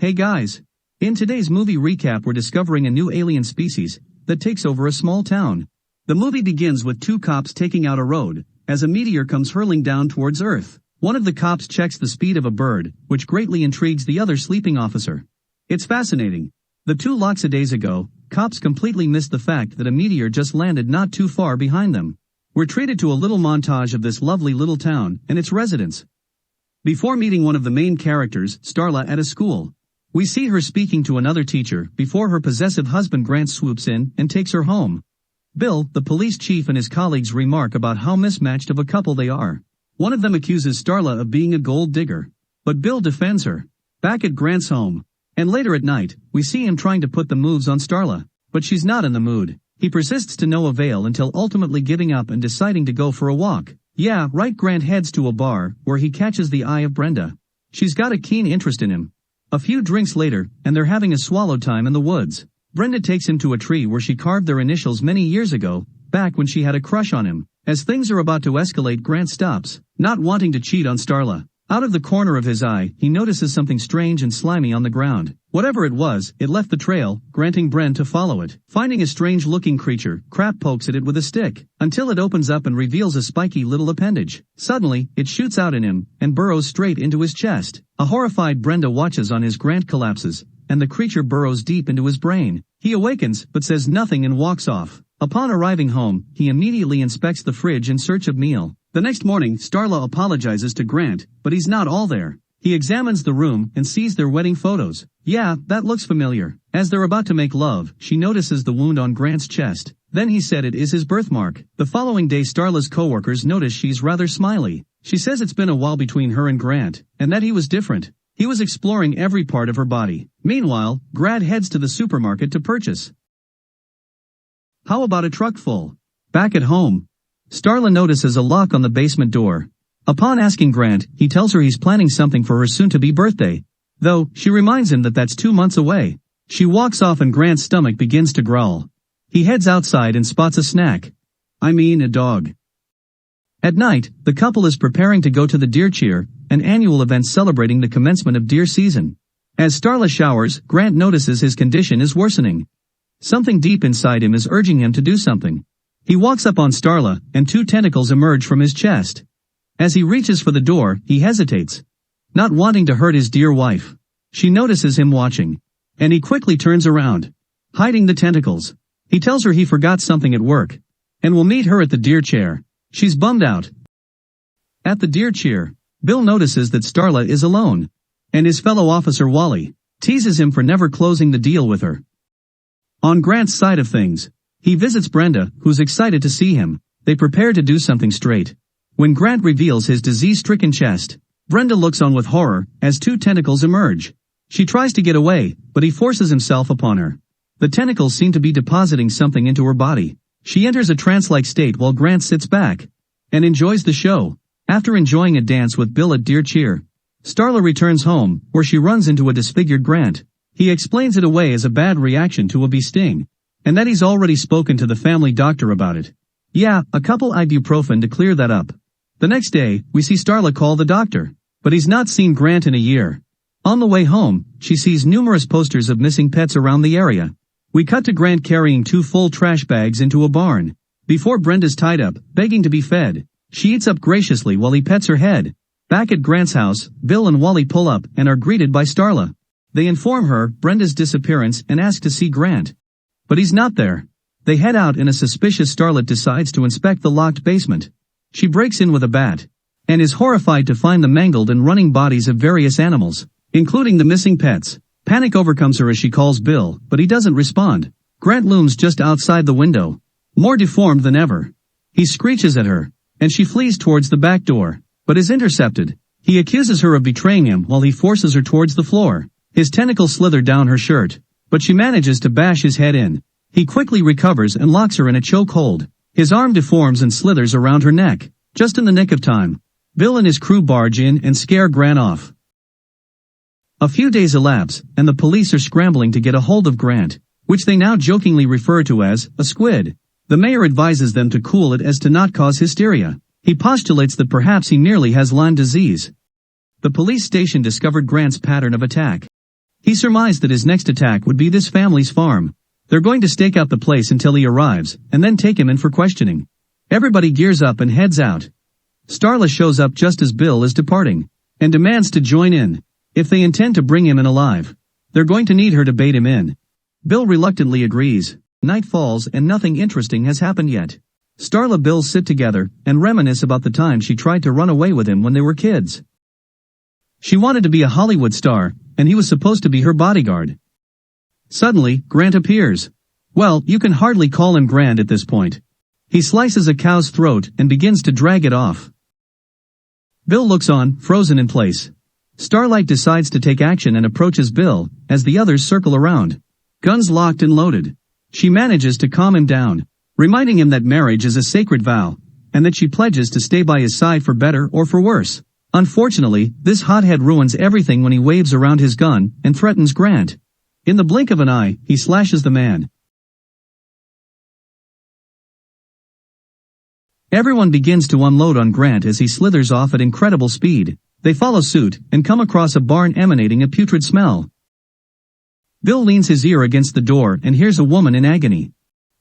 Hey guys! In today's movie recap we're discovering a new alien species that takes over a small town. The movie begins with two cops taking out a road, as a meteor comes hurling down towards Earth. One of the cops checks the speed of a bird, which greatly intrigues the other sleeping officer. It's fascinating. The 2 lots of days ago, cops completely missed the fact that a meteor just landed not too far behind them. We're treated to a little montage of this lovely little town and its residents. Before meeting one of the main characters, Starla, at a school, we see her speaking to another teacher before her possessive husband Grant swoops in and takes her home. Bill, the police chief, and his colleagues remark about how mismatched of a couple they are. One of them accuses Starla of being a gold digger, but Bill defends her. Back at Grant's home, and later at night, we see him trying to put the moves on Starla, but she's not in the mood. He persists to no avail until ultimately giving up and deciding to go for a walk. Yeah, right. Grant heads to a bar, where he catches the eye of Brenda. She's got a keen interest in him. A few drinks later, and they're having a swallow time in the woods. Brenda takes him to a tree where she carved their initials many years ago, back when she had a crush on him. As things are about to escalate, Grant stops, not wanting to cheat on Starla. Out of the corner of his eye, he notices something strange and slimy on the ground. Whatever it was, it left the trail, granting Bren to follow it. Finding a strange-looking creature, Crap pokes at it with a stick, until it opens up and reveals a spiky little appendage. Suddenly, it shoots out in him, and burrows straight into his chest. A horrified Brenda watches on as Grant collapses, and the creature burrows deep into his brain. He awakens, but says nothing and walks off. Upon arriving home, he immediately inspects the fridge in search of meal. The next morning, Starla apologizes to Grant, but he's not all there. He examines the room and sees their wedding photos. Yeah, that looks familiar. As they're about to make love, she notices the wound on Grant's chest. Then he said it is his birthmark. The following day, Starla's coworkers notice she's rather smiley. She says it's been a while between her and Grant, and that he was different. He was exploring every part of her body. Meanwhile, Grant heads to the supermarket to purchase. How about a truck full? Back at home, Starla notices a lock on the basement door. Upon asking Grant, he tells her he's planning something for her soon-to-be birthday. Though, she reminds him that that's 2 months away. She walks off and Grant's stomach begins to growl. He heads outside and spots a snack. A dog. At night, the couple is preparing to go to the deer cheer, an annual event celebrating the commencement of deer season. As Starla showers, Grant notices his condition is worsening. Something deep inside him is urging him to do something. He walks up on Starla, and 2 tentacles emerge from his chest. As he reaches for the door, he hesitates, not wanting to hurt his dear wife. She notices him watching, and he quickly turns around, hiding the tentacles. He tells her he forgot something at work, and will meet her at the deer chair. She's bummed out. At the deer cheer, Bill notices that Starla is alone, and his fellow officer Wally teases him for never closing the deal with her. On Grant's side of things, he visits Brenda, who's excited to see him. They prepare to do something straight. When Grant reveals his disease-stricken chest, Brenda looks on with horror as 2 tentacles emerge. She tries to get away, but he forces himself upon her. The tentacles seem to be depositing something into her body. She enters a trance-like state while Grant sits back and enjoys the show. After enjoying a dance with Bill at deer cheer, Starla returns home, where she runs into a disfigured Grant. He explains it away as a bad reaction to a bee sting, and that he's already spoken to the family doctor about it. Yeah, a couple ibuprofen to clear that up. The next day, we see Starla call the doctor, but he's not seen Grant in a year. On the way home, she sees numerous posters of missing pets around the area. We cut to Grant carrying 2 full trash bags into a barn. Before Brenda's tied up, begging to be fed, she eats up graciously while he pets her head. Back at Grant's house, Bill and Wally pull up and are greeted by Starla. They inform her Brenda's disappearance and ask to see Grant, but he's not there. They head out and a suspicious Starlet decides to inspect the locked basement. She breaks in with a bat, and is horrified to find the mangled and running bodies of various animals, including the missing pets. Panic overcomes her as she calls Bill, but he doesn't respond. Grant looms just outside the window, more deformed than ever. He screeches at her, and she flees towards the back door, but is intercepted. He accuses her of betraying him while he forces her towards the floor. His tentacles slither down her shirt, but she manages to bash his head in. He quickly recovers and locks her in a chokehold. His arm deforms and slithers around her neck. Just in the nick of time, Bill and his crew barge in and scare Grant off. A few days elapse, and the police are scrambling to get a hold of Grant, which they now jokingly refer to as a squid. The mayor advises them to cool it as to not cause hysteria. He postulates that perhaps he merely has Lyme disease. The police station discovered Grant's pattern of attack. He surmised that his next attack would be this family's farm. They're going to stake out the place until he arrives, and then take him in for questioning. Everybody gears up and heads out. Starla shows up just as Bill is departing, and demands to join in. If they intend to bring him in alive, they're going to need her to bait him in. Bill reluctantly agrees. Night falls and nothing interesting has happened yet. Starla Bill sit together and reminisce about the time she tried to run away with him when they were kids. She wanted to be a Hollywood star, and he was supposed to be her bodyguard. Suddenly, Grant appears. Well, you can hardly call him Grant at this point. He slices a cow's throat and begins to drag it off. Bill looks on, frozen in place. Starlight decides to take action and approaches Bill, as the others circle around. Guns locked and loaded. She manages to calm him down, reminding him that marriage is a sacred vow, and that she pledges to stay by his side for better or for worse. Unfortunately, this hothead ruins everything when he waves around his gun and threatens Grant. In the blink of an eye, he slashes the man. Everyone begins to unload on Grant as he slithers off at incredible speed. They follow suit and come across a barn emanating a putrid smell. Bill leans his ear against the door and hears a woman in agony.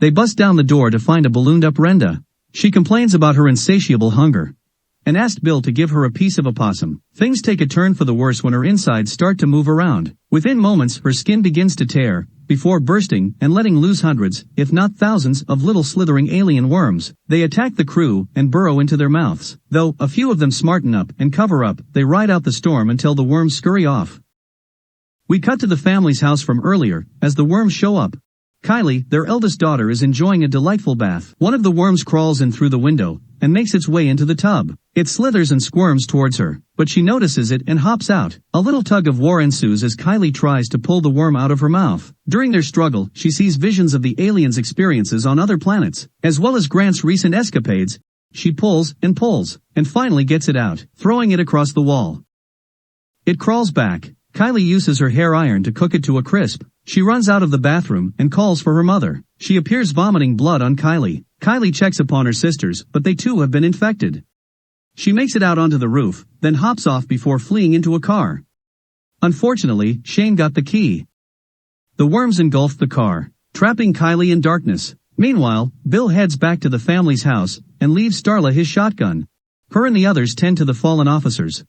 They bust down the door to find a ballooned-up Brenda. She complains about her insatiable hunger and asked Bill to give her a piece of a possum. Things take a turn for the worse when her insides start to move around. Within moments, her skin begins to tear, before bursting and letting loose hundreds, if not thousands, of little slithering alien worms. They attack the crew and burrow into their mouths. Though a few of them smarten up and cover up, they ride out the storm until the worms scurry off. We cut to the family's house from earlier, as the worms show up. Kylie, their eldest daughter, is enjoying a delightful bath. One of the worms crawls in through the window and makes its way into the tub. It slithers and squirms towards her, but she notices it and hops out. A little tug of war ensues as Kylie tries to pull the worm out of her mouth. During their struggle, she sees visions of the aliens' experiences on other planets, as well as Grant's recent escapades. She pulls, and finally gets it out, throwing it across the wall. It crawls back. Kylie uses her hair iron to cook it to a crisp. She runs out of the bathroom and calls for her mother. She appears vomiting blood on Kylie. Kylie checks upon her sisters, but they too have been infected. She makes it out onto the roof, then hops off before fleeing into a car. Unfortunately, Shane got the key. The worms engulfed the car, trapping Kylie in darkness. Meanwhile, Bill heads back to the family's house and leaves Starla his shotgun. Her and the others tend to the fallen officers.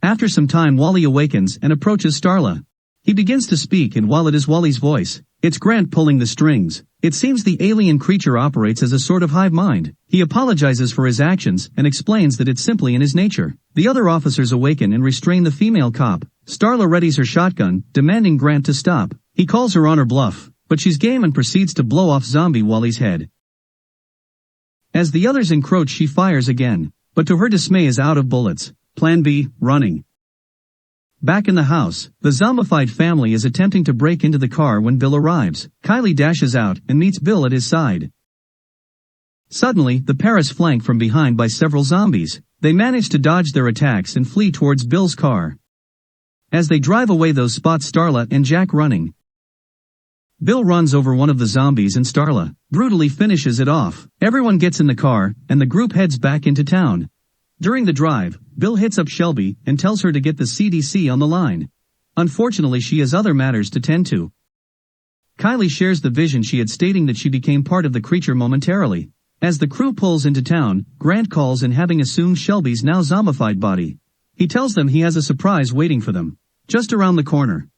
After some time, Wally awakens and approaches Starla. He begins to speak, and while it is Wally's voice, it's Grant pulling the strings. It seems the alien creature operates as a sort of hive mind. He apologizes for his actions and explains that it's simply in his nature. The other officers awaken and restrain the female cop. Starla readies her shotgun, demanding Grant to stop. He calls her on her bluff, but she's game and proceeds to blow off zombie Wally's head. As the others encroach, she fires again, but to her dismay is out of bullets. Plan B, running. Back in the house, the zombified family is attempting to break into the car when Bill arrives. Kylie dashes out and meets Bill at his side. Suddenly, the pair is flanked from behind by several zombies. They manage to dodge their attacks and flee towards Bill's car. As they drive away, those spot Starla and Jack running. Bill runs over one of the zombies and Starla brutally finishes it off. Everyone gets in the car, and the group heads back into town. During the drive, Bill hits up Shelby and tells her to get the CDC on the line. Unfortunately, she has other matters to tend to. Kylie shares the vision she had, stating that she became part of the creature momentarily. As the crew pulls into town, Grant calls in, having assumed Shelby's now zombified body. He tells them he has a surprise waiting for them, just around the corner.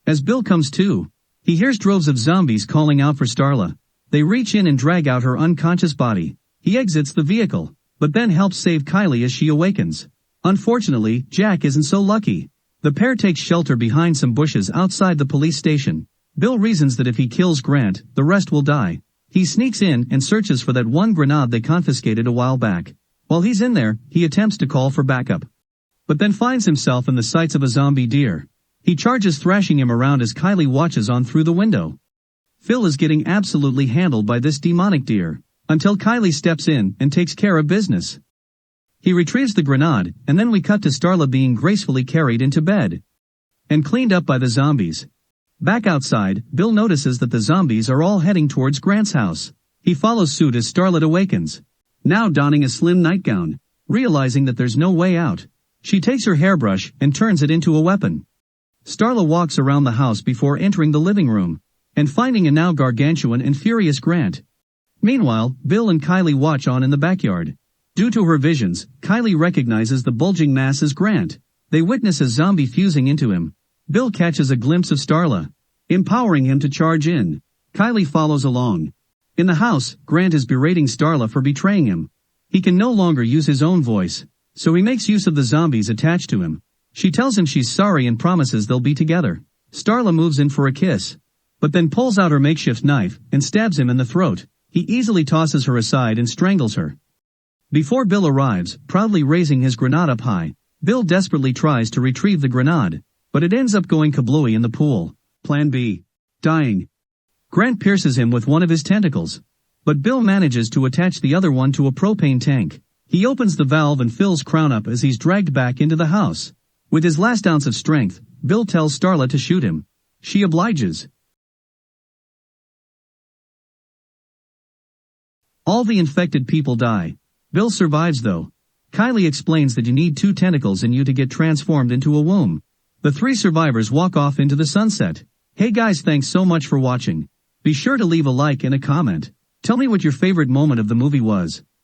As Bill comes to, he hears droves of zombies calling out for Starla. They reach in and drag out her unconscious body. He exits the vehicle, but then helps save Kylie as she awakens. Unfortunately, Jack isn't so lucky. The pair takes shelter behind some bushes outside the police station. Bill reasons that if he kills Grant, the rest will die. He sneaks in and searches for that one grenade they confiscated a while back. While he's in there, he attempts to call for backup, but then finds himself in the sights of a zombie deer. He charges, thrashing him around as Kylie watches on through the window. Phil is getting absolutely handled by this demonic deer, until Kylie steps in and takes care of business. He retrieves the grenade, and then we cut to Starla being gracefully carried into bed and cleaned up by the zombies. Back outside, Bill notices that the zombies are all heading towards Grant's house. He follows suit as Starla awakens, now donning a slim nightgown. Realizing that there's no way out, she takes her hairbrush and turns it into a weapon. Starla walks around the house before entering the living room and finding a now gargantuan and furious Grant. Meanwhile, Bill and Kylie watch on in the backyard. Due to her visions, Kylie recognizes the bulging mass as Grant. They witness a zombie fusing into him. Bill catches a glimpse of Starla, empowering him to charge in. Kylie follows along. In the house, Grant is berating Starla for betraying him. He can no longer use his own voice, so he makes use of the zombies attached to him. She tells him she's sorry and promises they'll be together. Starla moves in for a kiss, but then pulls out her makeshift knife and stabs him in the throat. He easily tosses her aside and strangles her. Before Bill arrives, proudly raising his grenade up high, Bill desperately tries to retrieve the grenade, but it ends up going kablooey in the pool. Plan B. Dying. Grant pierces him with one of his tentacles, but Bill manages to attach the other one to a propane tank. He opens the valve and fills Crown up as he's dragged back into the house. With his last ounce of strength, Bill tells Starla to shoot him. She obliges. All the infected people die. Bill survives though. Kylie explains that you need 2 tentacles in you to get transformed into a womb. The 3 survivors walk off into the sunset. Hey guys, thanks so much for watching. Be sure to leave a like and a comment. Tell me what your favorite moment of the movie was.